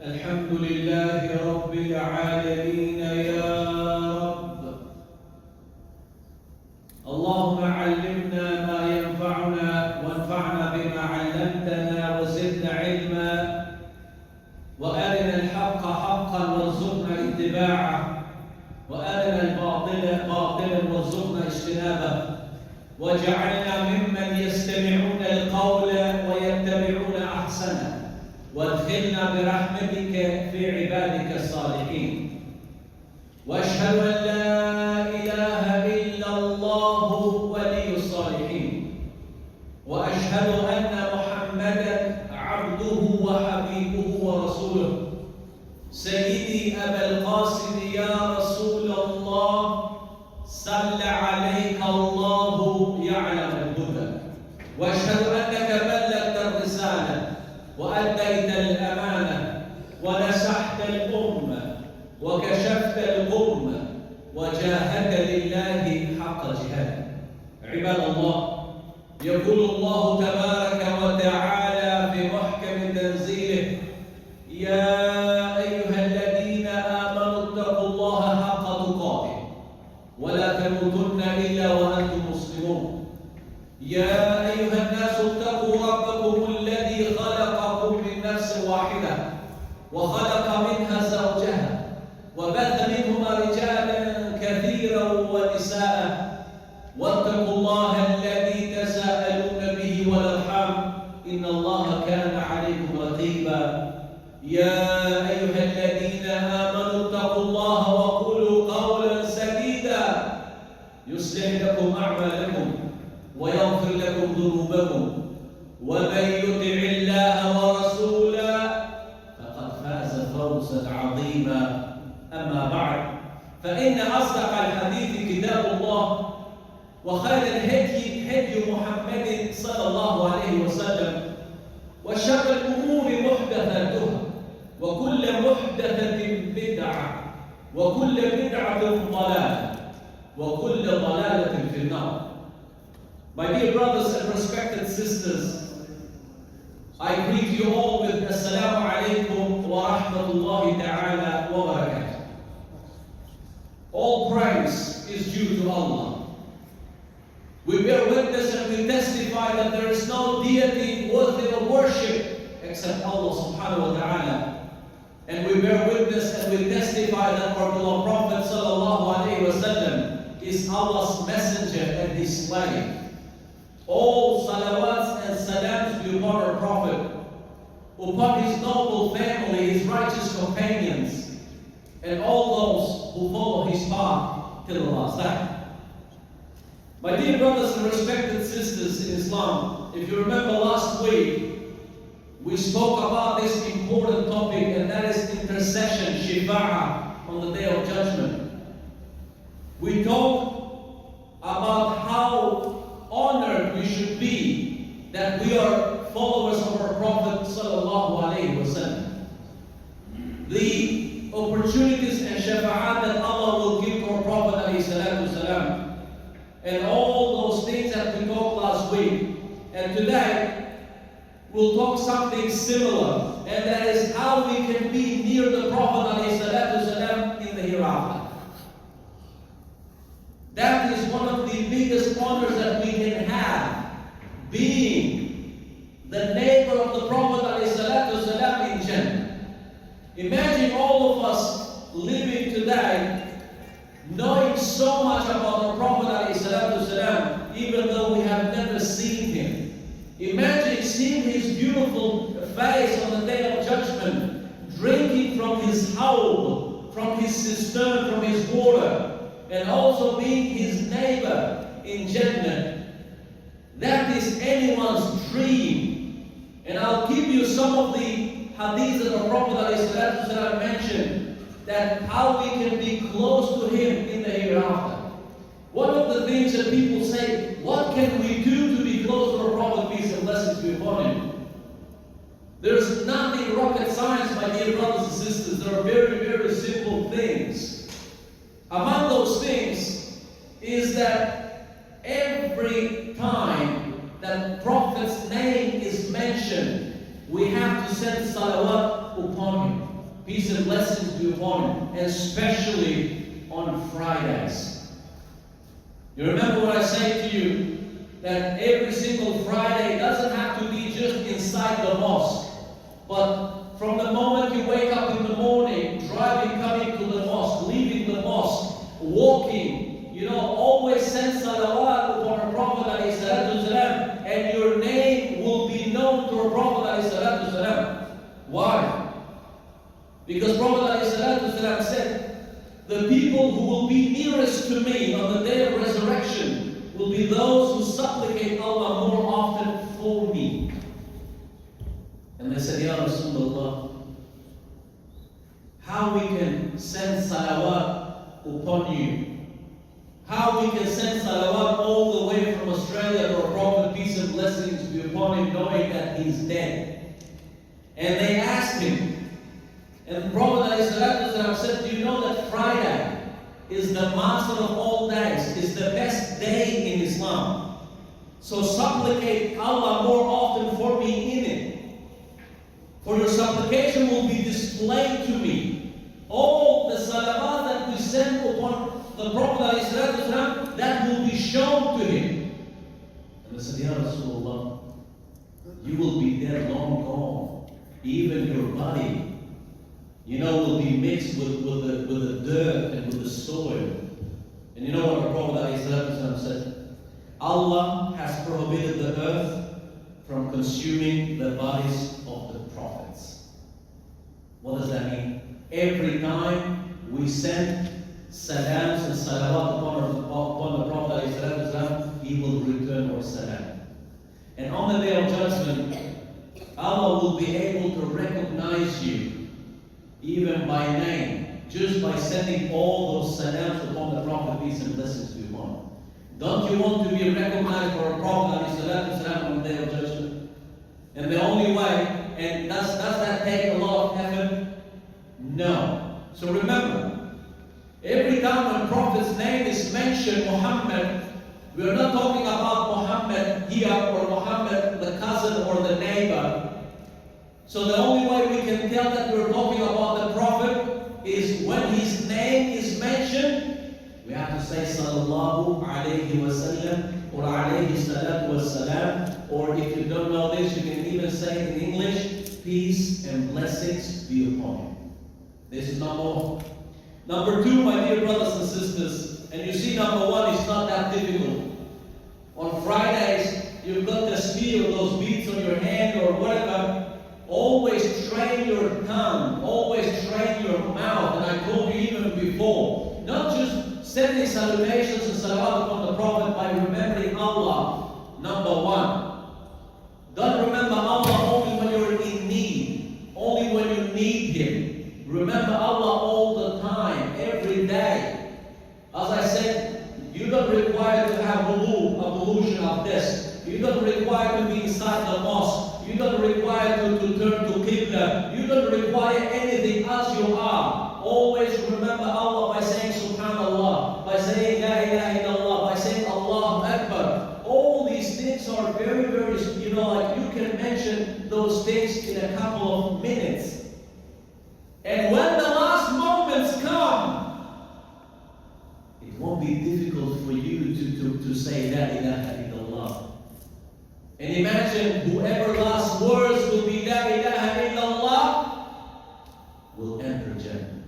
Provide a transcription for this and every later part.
الحمد لله رب العالمين يا رب. اللهم علمنا ما ينفعنا وانفعنا بما علمتنا وزدنا علما، وأرنا الحق حقا وارزقنا اتباعه، وأرنا الباطل باطلا وارزقنا اجتنابه، واجعلنا ممن يستمعون القول ويتبعون أحسنه، وادخلنا برحمتك في عبادك الصالحين. واشهد ان لا اله الا الله ولي الصالحين، واشهد ان محمدا عبده وحبيبه ورسوله. سيدي ابا القاسم يا رسول الله، صل عليك الله يعلم الهدى. واشهد انك بلغت الرساله وأديت الأمانة ونصحت الأمة وكشفت الغمة وجاهدت لله حق جهاده. عباد الله، يقول الله تبارك وتعالى في محكم تنزيله: يا أيها الذين آمنوا اتقوا الله حق تقاته ولا تموتن إلا وأنتم مسلمون. يا أيها الناس اتقوا ربكم الذي خلقكم من نفس واحدة وخلق منها زوجها وبث منهما رجالا كثيرا ونساء، واتقوا الله الذي تساءلون به والأرحام إن الله كان عليكم رقيبا. يا أيها الذين آمنوا اتقوا الله وقولوا قولا سديدا يصلح لكم أعمالكم ويغفر لكم ذنوبكم، ومن يطع الله ورسوله فقد فاز فوزا عظيما. أما بعد، فإن أصدق الحديث كتاب الله، وخير الهدي محمد صلى الله عليه وسلم، وشر الأمور محدثاتها، وكل محدثة بدعة، وكل بدعة ضلالة، وكل ضلالة في النار. My dear brothers and respected sisters, I greet you all with Assalamu alaikum wa rahmatullahi ta'ala wa barakatuh. All praise is due to Allah. We bear witness and we testify that there is no deity worthy of worship except Allah subhanahu wa ta'ala. And we bear witness and we testify that our beloved Prophet sallallahu alayhi wa sallam is Allah's messenger and his slave. All salawats and salams be upon our Prophet, upon his noble family, his righteous companions, and all those who follow his path till the last time. My dear brothers and respected sisters in Islam, if you remember last week, we spoke about this important topic, and that is intercession, shifa'ah, on the Day of Judgment. We talked about how honored we should be that we are followers of our Prophet sallallahu alaihi wasallam. The opportunities and shafa'at that Allah will give to our Prophet alayhi salatu wasalam, and all those things that we talked last week. And today we'll talk something similar, and that is how we can be near the Prophet alayhi salatu wasalam in the hereafter. That is one of the biggest honors that we can have, being the neighbor of the Prophet ﷺ in Jannah. Imagine all of us living today, knowing so much about our Prophet ﷺ, even though we have never seen him. Imagine seeing his beautiful face on the Day of Judgment, drinking from his howl, from his cistern, from his water, and also being his neighbor in Jannah. That is anyone's dream. And I'll give you some of the hadiths that the Prophet ﷺ mentioned, that how we can be close to him in the hereafter. One of the things that people say, what can we do to be close to the Prophet, peace and blessings be upon him? There's nothing rocket science, my dear brothers and sisters. There are very, very simple things. Among those things is that every time that Prophet's name is mentioned, we have to send salawat upon him. peace and blessings be upon him, and especially on Fridays. You remember what I say to you, that every single Friday doesn't have to be just inside the mosque, but from the moment you wake up in the morning, driving, coming to the mosque, leaving the mosque, walking, always send salawat upon our Prophet ﷺ, and your name will be known to our Prophet ﷺ. Why? Because Prophet ﷺ said, the people who will be nearest to me on the day of resurrection will be those who supplicate Allah more often for me. And they said, Ya Rasulullah, how we can send salawat upon you? How we can send salawat all the way from Australia to our Prophet, peace and blessings be upon him, knowing that he's dead? And they asked him, and the Prophet ﷺ said, do you know that Friday is the master of all days, is the best day in Islam? So supplicate Allah more often for me in it. For your supplication will be displayed to me. All the salawat that we send upon the Prophet ﷺ, that will be shown to him. And they said, Ya Rasulullah, you will be dead long gone. Even your body, will be mixed with the dirt and with the soil. And you know what the Prophet ﷺ said? Allah has prohibited the earth from consuming the bodies of the prophets. What does that mean? Every time we send salams and salawat upon the Prophet ﷺ, he will return our salam. And on the day of judgment, Allah will be able to recognize you even by name, just by sending all those salams upon the Prophet, peace and blessings be upon him. Don't you want to be recognized for a Prophet ﷺ on the day of judgment? And the only way, and does that take a lot of effort? No. So remember, every time when Prophet's name is mentioned, Muhammad, we are not talking about Muhammad here or Muhammad the cousin or the neighbor. So the only way we can tell that we're talking about the Prophet is when his name is mentioned, we have to say Sallallahu Alaihi Wasallam or Alayhi Salatu Wassalam, or if you don't know this, you can even say it in English, peace and blessings be upon him. This is number one. Number two, my dear brothers and sisters, and you see number one is not that difficult. On Fridays, you've got the spear of those beads on your hand or whatever. Always train your tongue, always train your mouth. And I told you even before, not just sending salutations and salawat upon the Prophet by remembering Allah. Number one, don't remember Allah only when you're in need, only when you need Him. Remember Allah all the time, every day. As I said, you don't require to have ablution of this. You don't require to be inside the mosque. You don't require to turn to Qibla. You don't require anything as you are. Always remember Allah by saying Subhanallah, by saying La ilaha illallah, by saying Allahu Akbar. All these things are very, very, like you can mention those things in a couple of minutes. And when the last moments come, it won't be difficult for you to say La ilaha illallah. And imagine whoever last words will be La ilaha illallah will enter Jannah.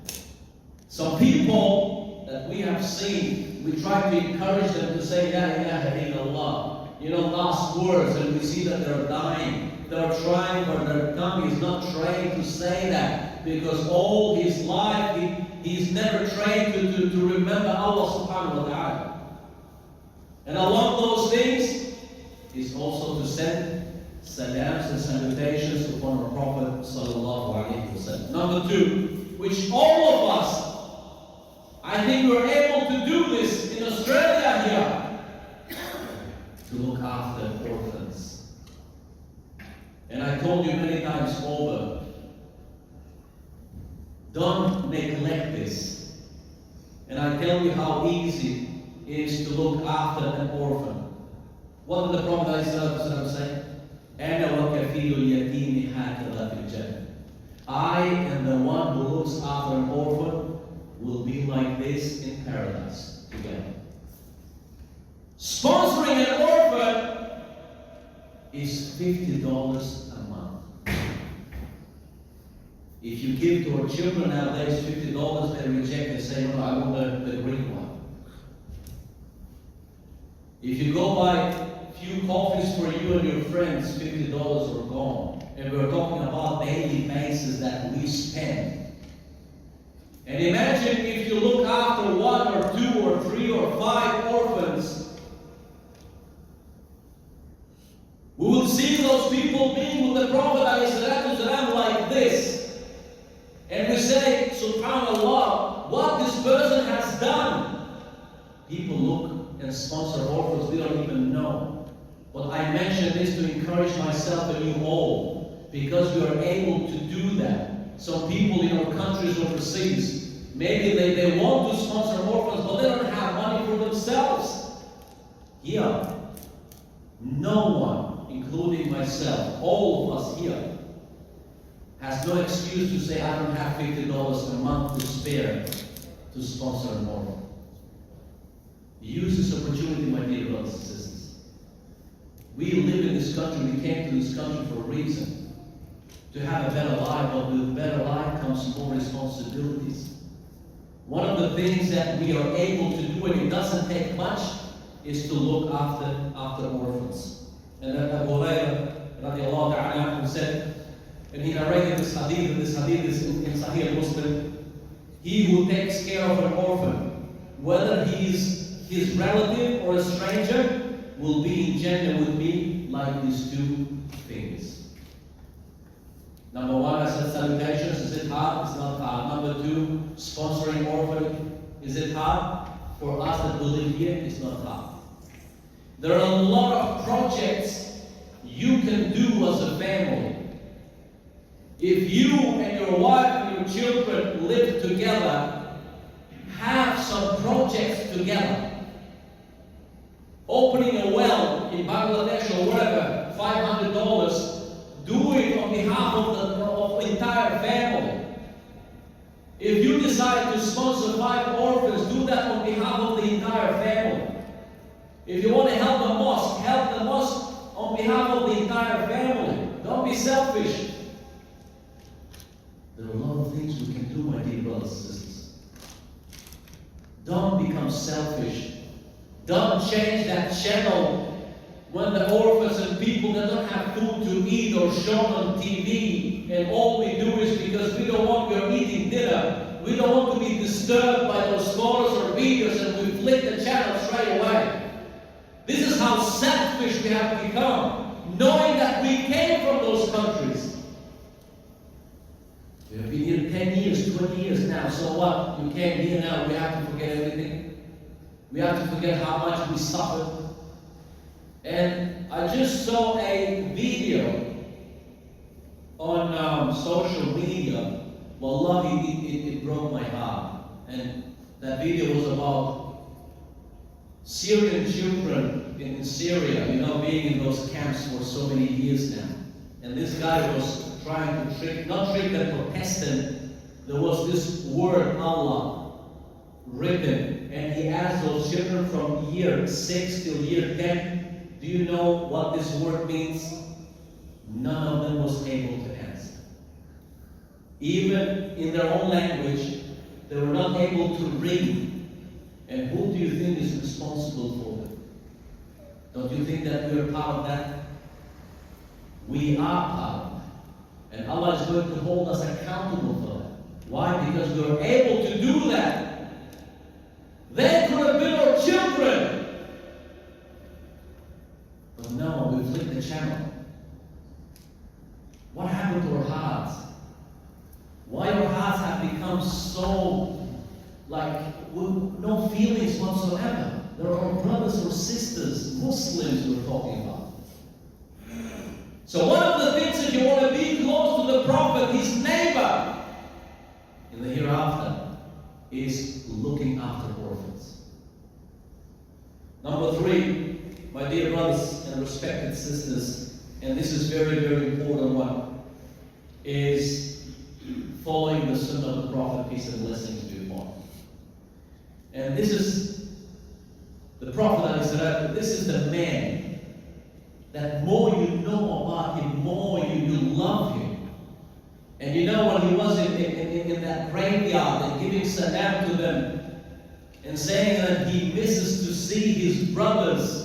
Some people that we have seen, we try to encourage them to say La ilaha illallah. Last words, and we see that they're dying. They're trying, but their tongue is not trained to say that. Because all his life, he's never trained to remember Allah subhanahu wa ta'ala. And along those things, is also to send salams and salutations upon our Prophet sallallahu alaihi wasallam. Number two, which all of us, I think we're able to do this in Australia here, to look after orphans. And I told you many times over, don't neglect this. And I tell you how easy it is to look after an orphan. What did the Prophet ﷺ say? أَنَا وَكَفِيلُ الْيَتِيمِ هَكَذَا فِي الْجَنَّةِ. I and the one who looks after an orphan will be like this in paradise together. Sponsoring an orphan is $50 a month. If you give to our children nowadays $50, they reject and say, no, I want the green one. If you go buy a few coffees for you and your friends, $50 are gone. And we're talking about daily basis that we spend. And imagine if you look after 1 or 2 or 3 or 5 orphans, we will see those people being with the Prophet ﷺ like this. And we say, SubhanAllah, what this person has done. People look and sponsor orphans, we don't even know. But I mention this to encourage myself and you all, because we are able to do that. Some people in our countries overseas, maybe they want to sponsor orphans, but they don't have money for themselves. Here, no one, including myself, all of us here, has no excuse to say, I don't have $50 a month to spare to sponsor an orphan. Use this opportunity, my dear brothers and sisters. We live in this country, we came to this country for a reason. To have a better life, but with a better life comes more responsibilities. One of the things that we are able to do, and it doesn't take much, is to look after orphans. And then Abu Hurairah radiallahu ta'ala said, and he narrated this hadith, and this hadith is in Sahih Muslim, he who takes care of an orphan, whether he is his relative or a stranger, will be in Jannah with me like these two things. Number one, I said salutations. Is it hard? It's not hard. Number two, sponsoring orphan. Is it hard? For us that live here, it's not hard. There are a lot of projects you can do as a family. If you and your wife and your children live together, have some projects together. Opening a well in Bangladesh or wherever, $500. Do it on behalf of the entire family. If you decide to sponsor 5 orphans, do that on behalf of the entire family. If you want to help the mosque on behalf of the entire family. Don't be selfish. There are a lot of things we can do, my dear brothers and sisters. Don't become selfish. Don't change that channel when the orphans and people that don't have food to eat or shown on TV, and all we do is because we don't want, we're eating dinner, we don't want to be disturbed by those photos or videos, and we flick the channel straight away. This is how selfish we have become, knowing that we came from those countries. We have been here 10 years, 20 years now, so what? You came here now, we have to forget everything. We have to forget how much we suffered. And I just saw a video on social media. Wallahi, it broke my heart. And that video was about Syrian children in Syria, being in those camps for so many years now. And this guy was trying to not trick them, but test them. There was this word, Allah, written. And he asked those children from year 6 till year 10, do you know what this word means? None of them was able to answer. Even in their own language, they were not able to read. And who do you think is responsible for them? Don't you think that we are part of that? We are part of that. And Allah is going to hold us accountable for that. Why? Because we are able to do that. They could have been our children. But no, we flipped the channel. What happened to our hearts? Why our hearts have become so, with no feelings whatsoever? There are our brothers or sisters, Muslims we're talking about. So one of the things, if you want to be close to the Prophet, his neighbor, in the hereafter, is looking after orphans. Number 3, my dear brothers and respected sisters, and this is very, very important one, is following the sunnah of the Prophet, peace and blessings be upon him. And this is the Prophet, this is the man that more you know about him, more you love him. And you know, when he was in that graveyard and giving salam to them and saying that he misses to see his brothers,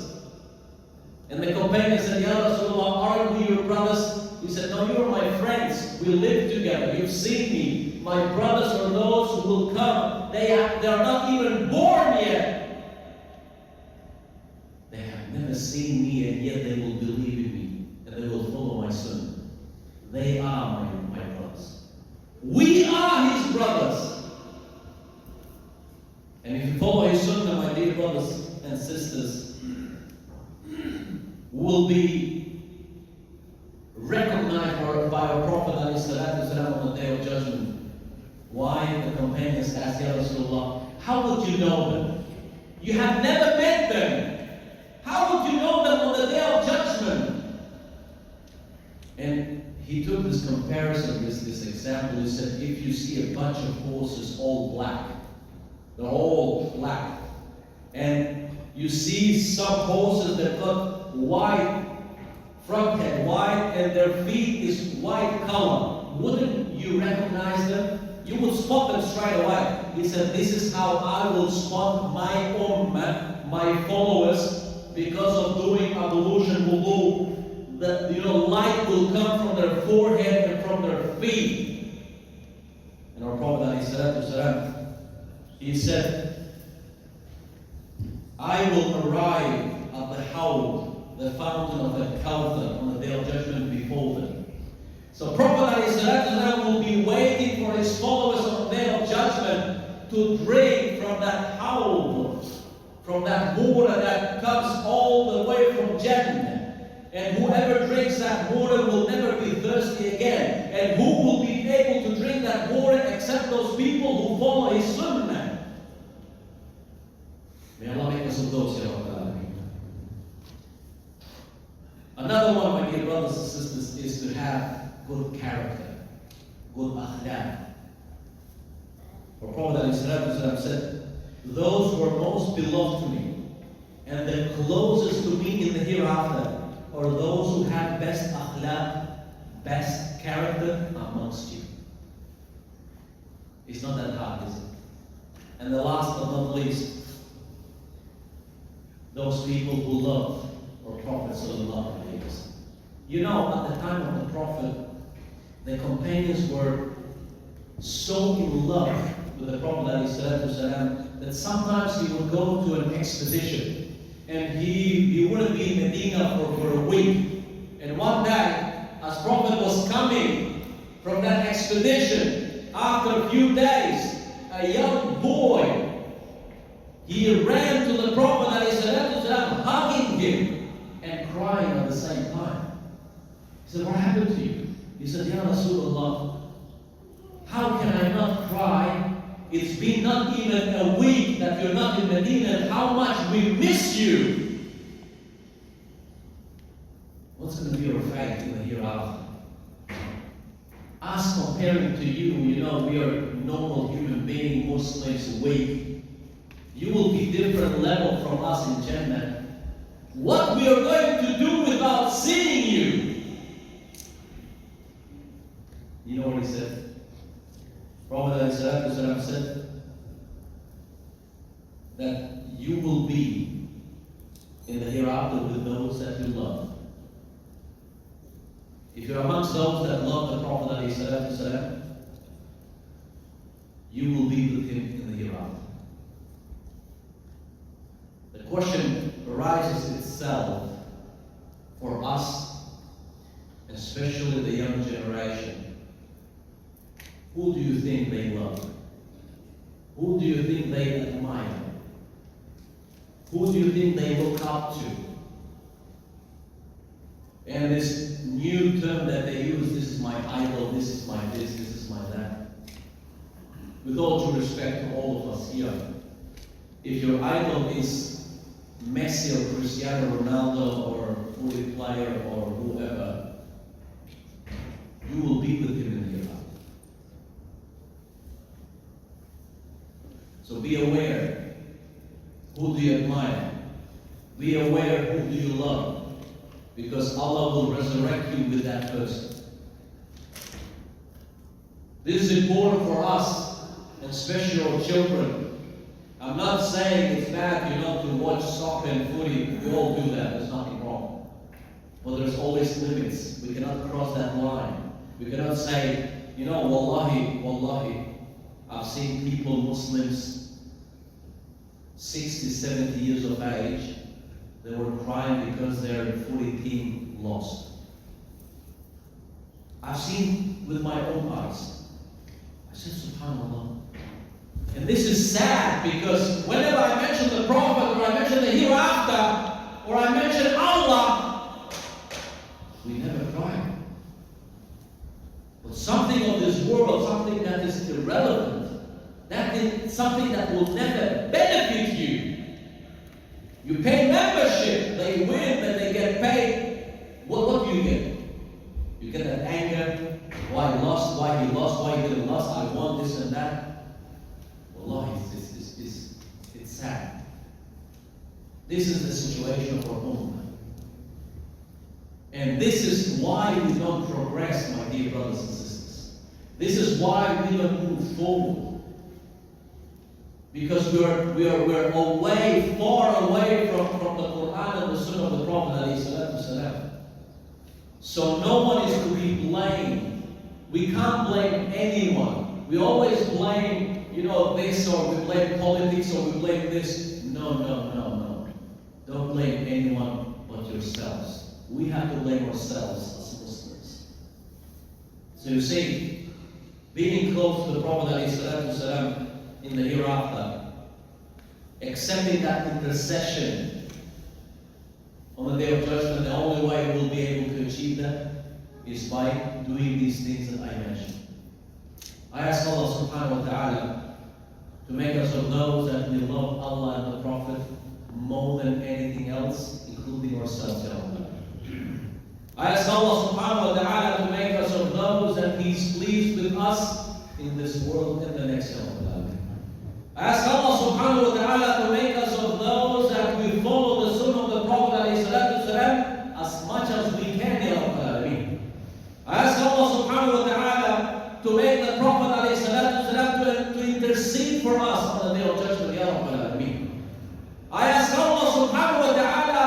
and the companion said, Ya Rasulullah, aren't we your brothers? He said, no, you're my friends. We live together. You've seen me. My brothers are those who will come. They are not even born yet. They have never seen me, and yet they will believe in me, and they will follow my sunnah. They are my brothers. We are his brothers. And if you follow his sunnah, my dear brothers and sisters, will be recognized by our Prophet ﷺ on the Day of Judgment. Why? The companions asked, Ya Rasulullah, how would you know them? You have never met them. How would you know them on the Day of Judgment? And he took this comparison, this example. He said, if you see a bunch of horses all black, they're all black, and you see some horses that got white front head, white, and their feet is white color, wouldn't you recognize them? You would spot them straight away. He said, this is how I will spot my ummah, my followers, because of doing ablution wudu. The light will come from their forehead and from their feet. And our Prophet ﷺ, he said, I will arrive at the Hawd, the fountain of the Kawthar, on the Day of Judgment before them. So Prophet ﷺ will be waiting for his followers on the Day of Judgment to drink from that Hawd, from that water that comes all the way from Jannah. And whoever drinks that water will never be thirsty again. And who will be able to drink that water except those people who follow his sunnah? May Allah make us of those, Ya Rabbi. Another one, my dear brothers and sisters, is to have good character, good akhlaq. Our Prophet ﷺ said, those who are most beloved to me and the closest to me in the hereafter are those who have best akhlaq, best character amongst you. It's not that hard, is it? And the last but not least, those people who love our Prophet sallallahu alaihi wasallam. You know, at the time of the Prophet, the companions were so in love with the Prophet ﷺ that sometimes he would go to an expedition and he wouldn't be in Medina for a week. And one day, as Prophet was coming from that expedition, after a few days, a young boy, he ran to the Prophet ﷺ, hugging him and crying at the same time. He said, what happened to you? He said, Ya Rasulullah, how can I not cry? It's been not even a week that you're not in Medina, and how much we miss you. What's going to be your fate in the hereafter? Us comparing to you, you know, we are normal human beings, Muslims, weak. You will be different level from us in Jannah. What we are going to do without seeing you? You know what he said? Prophet ﷺ said that you will be in the hereafter with those that you love. If you're amongst those that love the Prophet ﷺ, you will be with him in the hereafter. The question arises itself for us, especially the young generation. Who do you think they love? Who do you think they admire? Who do you think they look up to? And this new term that they use, this is my idol, this is my this is my that. With all due respect to all of us here, if your idol is Messi or Cristiano Ronaldo or football player or whoever, you will be with him in the hereafter. So be aware. Who do you admire? Be aware who do you love. Because Allah will resurrect you with that person. This is important for us, and especially our children. I'm not saying it's bad, to watch soccer and footy. We all do that. There's nothing wrong. But there's always limits. We cannot cross that line. We cannot say, wallahi, I've seen people, Muslims, 60, 70 years of age, they were crying because their footy team lost. I've seen with my own eyes. I said, SubhanAllah. And this is sad because whenever I mention the Prophet, or I mention the hereafter, or I mention Allah, we never cry. But something of this world, something that is irrelevant, that is something that will never benefit you. You pay membership, they win, then they get paid. What do you get? You get that anger. Why he lost, why he didn't lost, I won this and that. Wallahi, it's sad. This is the situation of our ummah. And this is why we don't progress, my dear brothers and sisters. This is why we don't move forward. Because we're away, far away from the Quran and the Sunnah of the Prophet. So no one is to be blamed. We can't blame anyone. We always blame, this, or we blame politics, or we blame this. No. Don't blame anyone but yourselves. We have to blame ourselves as Muslims. So you see, being close to the Prophet ﷺ in the hereafter, accepting that intercession on the Day of Judgment, the only way we'll be able to achieve that is by doing these things that I mentioned. I ask Allah subhanahu wa ta'ala to make us of those that we love Allah and the Prophet more than anything else, including ourselves, Ya Allah. I ask Allah subhanahu wa ta'ala to make us of those that He's pleased with us in this world and the next, Ya Allah. I ask Allah subhanahu wa ta'ala to make us of those that we follow the Sunnah of the Prophet ﷺ as much as we can, Ya Allah. I ask Allah subhanahu wa ta'ala to make the Prophet ﷺ to intercede for us on the Day of Judgment, Ya Rabbal Alameen. I ask Allah subhanahu wa ta'ala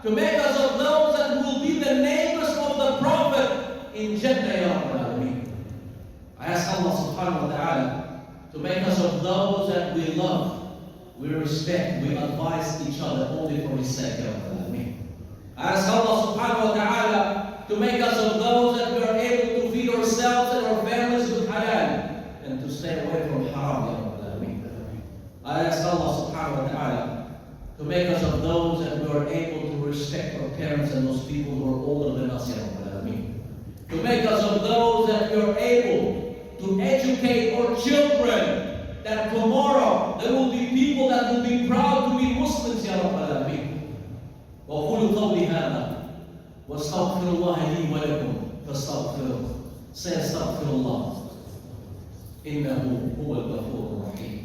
to make us of those that will be the neighbors of the Prophet in Jannah, Ya Rabbal Alameen. I ask Allah subhanahu wa ta'ala to make us of those that we love, we respect, we advise each other only for His sake, Ya Rabbal Alameen. I ask Allah subhanahu wa ta'ala to make us of those that we are able to feed ourselves and our families with halal and to stay away from haram, Ya Rabbal Alameen. I ask Allah subhanahu wa ta'ala to make us of those that we are able to respect our parents and those people who are older than us, Ya Rabbal Alameen. To make us of those that we are able to educate our children, that tomorrow there will be people that will be proud to be Muslims, Ya Rabbal Alameen. وَقُولُوا قَوْلِ هَذَا وَاسْتَغْفِرُ اللَّهَ لِي وَلَكُمْ فَاسْتَغْفِرُوهُ سَيَسْتَغْفِرُ اللَّهُ إِنَّهُ هُوَ الْغَفُورُ الرَّحِيمُ.